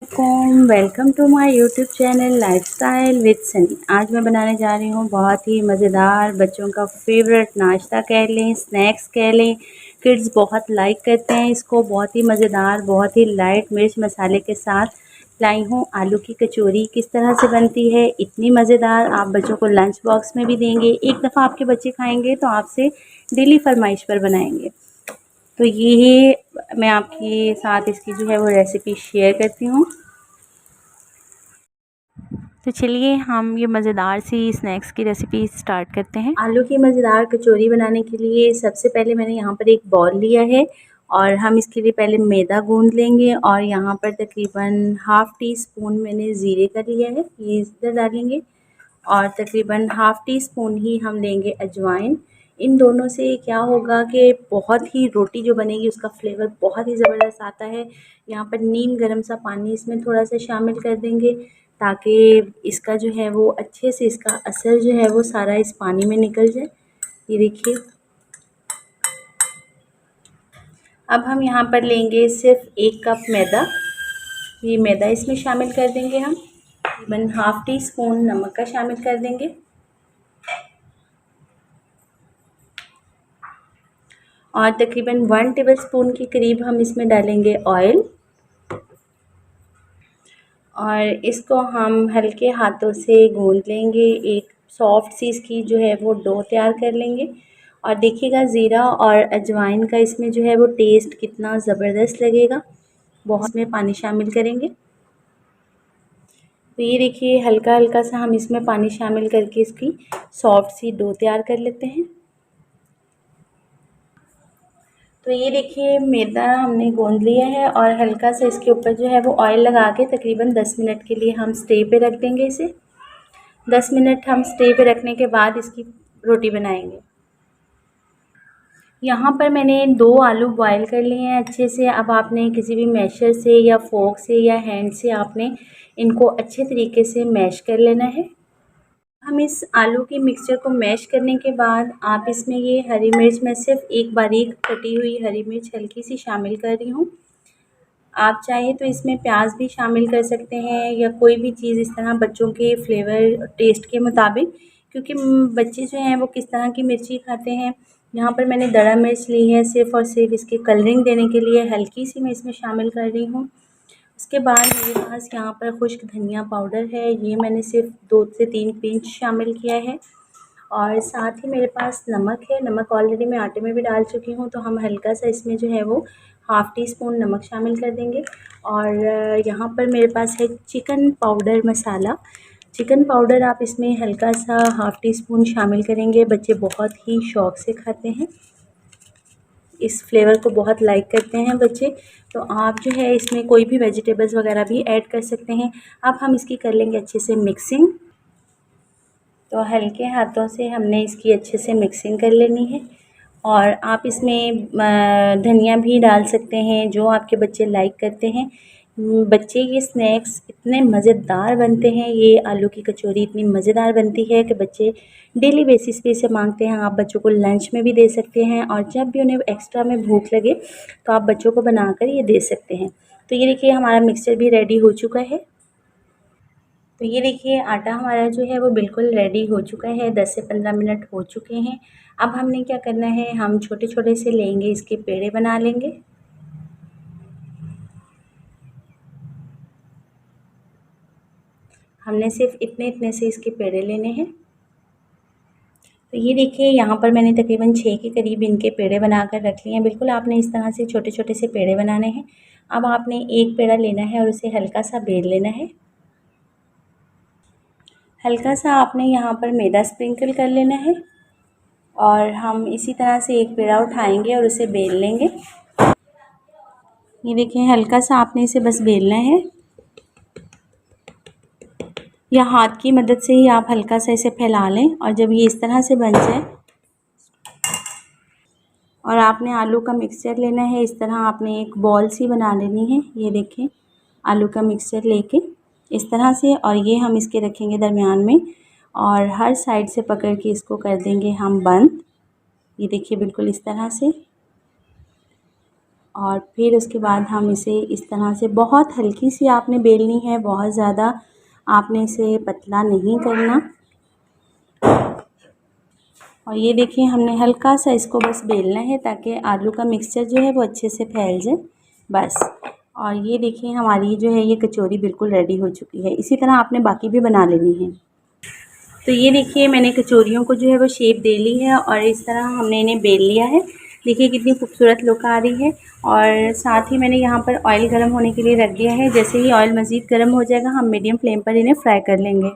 Welcome to my YouTube channel lifestyle with Sunny. आज मैं बनाने जा रही हूँ बहुत ही मज़ेदार, बच्चों का फेवरेट नाश्ता कह लें, स्नैक्स कह लें। किड्स बहुत लाइक करते हैं इसको। बहुत ही मज़ेदार, बहुत ही लाइट मिर्च मसाले के साथ लाई हूँ आलू की कचौरी। किस तरह से बनती है, इतनी मज़ेदार, आप बच्चों को लंच बॉक्स में भी देंगे। एक दफ़ा आपके बच्चे खाएंगे तो आपसे डेली फरमाइश पर बनाएंगे। तो ये मैं आपके साथ इसकी जो है वो रेसिपी शेयर करती हूँ। तो चलिए हम ये मज़ेदार सी स्नैक्स की रेसिपी स्टार्ट करते हैं। आलू की मज़ेदार कचौरी बनाने के लिए सबसे पहले मैंने यहाँ पर एक बॉल लिया है और हम इसके लिए पहले मैदा गूंद लेंगे। और यहाँ पर तकरीबन हाफ़ टी स्पून मैंने ज़ीरे का लिया है, ये इधर डालेंगे। और तकरीबन हाफ़ टी स्पून ही हम लेंगे अजवाइन। इन दोनों से क्या होगा कि बहुत ही रोटी जो बनेगी उसका फ्लेवर बहुत ही ज़बरदस्त आता है। यहाँ पर नीम गर्म सा पानी इसमें थोड़ा सा शामिल कर देंगे ताकि इसका जो है वो अच्छे से इसका असर जो है वो सारा इस पानी में निकल जाए। ये देखिए, अब हम यहाँ पर लेंगे सिर्फ 1 कप मैदा। ये मैदा इसमें शामिल कर देंगे हम। तकरीबन हाफ़ टी स्पून नमक का शामिल कर देंगे और तकरीबन 1 टेबलस्पून के करीब हम इसमें डालेंगे ऑयल। और इसको हम हल्के हाथों से गूंद लेंगे। एक सॉफ्ट सी इसकी जो है वो डो तैयार कर लेंगे। और देखिएगा ज़ीरा और अजवाइन का इसमें जो है वो टेस्ट कितना ज़बरदस्त लगेगा। बहुत इसमें पानी शामिल करेंगे। तो ये देखिए, हल्का हल्का सा हम इसमें पानी शामिल करके इसकी सॉफ्ट सी डो तैयार कर लेते हैं। तो ये देखिए, मैदा हमने गूंद लिया है और हल्का सा इसके ऊपर जो है वो ऑयल लगा के तकरीबन 10 मिनट के लिए हम स्टे पे रख देंगे इसे। 10 मिनट हम स्टे पे रखने के बाद इसकी रोटी बनाएंगे। यहाँ पर मैंने 2 आलू बॉयल कर लिए हैं अच्छे से। अब आपने किसी भी मैशर से या फोक से या हैंड से आपने इनको अच्छे तरीके से मैश कर लेना है। हम इस आलू के मिक्सचर को मैश करने के बाद आप इसमें ये हरी मिर्च, मैं सिर्फ एक बारीक कटी हुई हरी मिर्च हल्की सी शामिल कर रही हूँ। आप चाहें तो इसमें प्याज भी शामिल कर सकते हैं या कोई भी चीज़ इस तरह बच्चों के फ्लेवर टेस्ट के मुताबिक, क्योंकि बच्चे जो हैं वो किस तरह की मिर्ची खाते हैं। यहाँ पर मैंने दड़ा मिर्च ली है सिर्फ़ और सिर्फ इसके कलरिंग देने के लिए, हल्की सी मैं इसमें शामिल कर रही हूँ। उसके बाद मेरे पास यहाँ पर खुश्क धनिया पाउडर है, ये मैंने सिर्फ 2 से 3 पिंच शामिल किया है। और साथ ही मेरे पास नमक है। नमक ऑलरेडी मैं आटे में भी डाल चुकी हूँ, तो हम हल्का सा इसमें जो है वो हाफ़ टी स्पून नमक शामिल कर देंगे। और यहाँ पर मेरे पास है चिकन पाउडर मसाला। चिकन पाउडर आप इसमें हल्का सा हाफ़ टी स्पून शामिल करेंगे। बच्चे बहुत ही शौक़ से खाते हैं, इस फ्लेवर को बहुत लाइक करते हैं बच्चे। तो आप जो है इसमें कोई भी वेजिटेबल्स वगैरह भी ऐड कर सकते हैं। अब हम इसकी कर लेंगे अच्छे से मिक्सिंग। तो हल्के हाथों से हमने इसकी अच्छे से मिक्सिंग कर लेनी है। और आप इसमें धनिया भी डाल सकते हैं जो आपके बच्चे लाइक करते हैं। बच्चे ये स्नैक्स इतने मज़ेदार बनते हैं, ये आलू की कचौरी इतनी मज़ेदार बनती है कि बच्चे डेली बेसिस पे इसे मांगते हैं। आप बच्चों को लंच में भी दे सकते हैं और जब भी उन्हें एक्स्ट्रा में भूख लगे तो आप बच्चों को बनाकर ये दे सकते हैं। तो ये देखिए, हमारा मिक्सचर भी रेडी हो चुका है। तो ये देखिए, आटा हमारा जो है वो बिल्कुल रेडी हो चुका है। 10 से 15 मिनट हो चुके हैं। अब हमने क्या करना है, हम छोटे-छोटे से लेंगे, इसके पेड़े बना लेंगे। हमने सिर्फ इतने-इतने से इसके पेड़े लेने हैं। तो ये देखिए, यहाँ पर मैंने तकरीबन 6 के करीब इनके पेड़े बनाकर रख लिए हैं। बिल्कुल आपने इस तरह से छोटे-छोटे से पेड़े बनाने हैं। अब आपने एक पेड़ा लेना है और उसे हल्का सा बेल लेना है। हल्का सा आपने यहाँ पर मैदा स्प्रिंकल कर लेना है और हम इसी तरह से एक पेड़ा उठाएंगे और उसे बेल लेंगे। ये देखिए, हल्का सा आपने इसे बस बेलना है या हाथ की मदद से ही आप हल्का सा इसे फैला लें। और जब ये इस तरह से बन जाए और आपने आलू का मिक्सचर लेना है, इस तरह आपने एक बॉल सी बना लेनी है। ये देखें, आलू का मिक्सचर लेके इस तरह से, और ये हम इसके रखेंगे दरमियान में और हर साइड से पकड़ के इसको कर देंगे हम बंद। ये देखिए, बिल्कुल इस तरह से। और फिर उसके बाद हम इसे इस तरह से बहुत हल्की सी आपने बेलनी है, बहुत ज़्यादा आपने इसे पतला नहीं करना। और ये देखिए हमने हल्का सा इसको बस बेलना है ताकि आलू का मिक्सचर जो है वो अच्छे से फैल जाए बस। और ये देखिए हमारी जो है ये कचौरी बिल्कुल रेडी हो चुकी है। इसी तरह आपने बाकी भी बना लेनी है। तो ये देखिए मैंने कचौरियों को जो है वो शेप दे ली है और इस तरह हमने इन्हें बेल लिया है। देखिए कितनी खूबसूरत लुक आ रही है। और साथ ही मैंने यहाँ पर ऑयल गर्म होने के लिए रख दिया है। जैसे ही ऑयल मज़ीद गर्म हो जाएगा हम मीडियम फ्लेम पर इन्हें फ्राई कर लेंगे।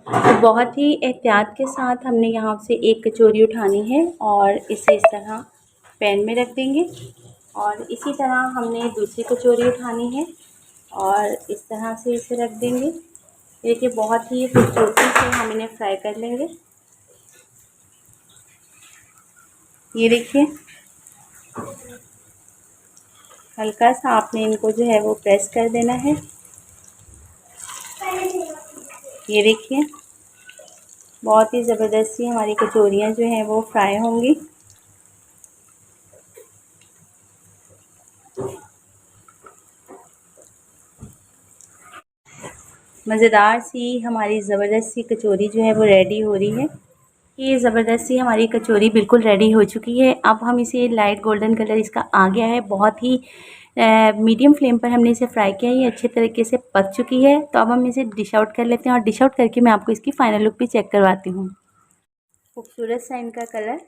तो बहुत ही एहतियात के साथ हमने यहाँ से एक कचौरी उठानी है और इसे इस तरह पैन में रख देंगे। और इसी तरह हमने दूसरी कचौरी उठानी है और इस तरह से इसे रख देंगे। देखिए बहुत ही खूबसूरती से हम इन्हें फ्राई कर लेंगे। ये देखिए हल्का सा आपने इनको जो है वो प्रेस कर देना है। ये देखिए बहुत ही ज़बरदस्त सी हमारी कचौरियाँ जो हैं वो फ्राई होंगी। मज़ेदार सी हमारी ज़बरदस्त सी कचौरी जो है वो रेडी हो रही है। ये ज़बरदस्त सी हमारी कचौरी बिल्कुल रेडी हो चुकी है। अब हम इसे लाइट गोल्डन कलर इसका आ गया है, बहुत ही मीडियम फ्लेम पर हमने इसे फ्राई किया है। ये अच्छे तरीके से पक चुकी है। तो अब हम इसे डिश आउट कर लेते हैं और डिश आउट करके मैं आपको इसकी फ़ाइनल लुक भी चेक करवाती हूँ। खूबसूरत सा इनका कलर।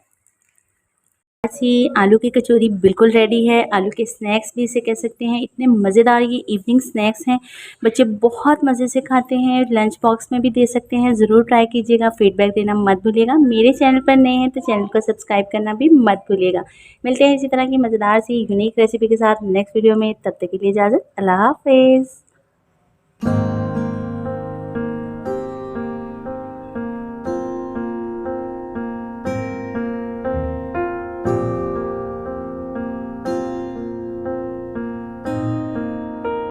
ऐसी आलू की कचौरी बिल्कुल रेडी है। आलू के स्नैक्स भी इसे कह सकते हैं। इतने मज़ेदार ये इवनिंग स्नैक्स हैं, बच्चे बहुत मज़े से खाते हैं। लंच बॉक्स में भी दे सकते हैं। ज़रूर ट्राई कीजिएगा, फीडबैक देना मत भूलिएगा। मेरे चैनल पर नए हैं तो चैनल को सब्सक्राइब करना भी मत भूलिएगा। मिलते हैं इसी तरह की मज़ेदार सी यूनिक रेसिपी के साथ नेक्स्ट वीडियो में। तब तक के लिए इजाज़त, अल्लाह हाफ़िज़।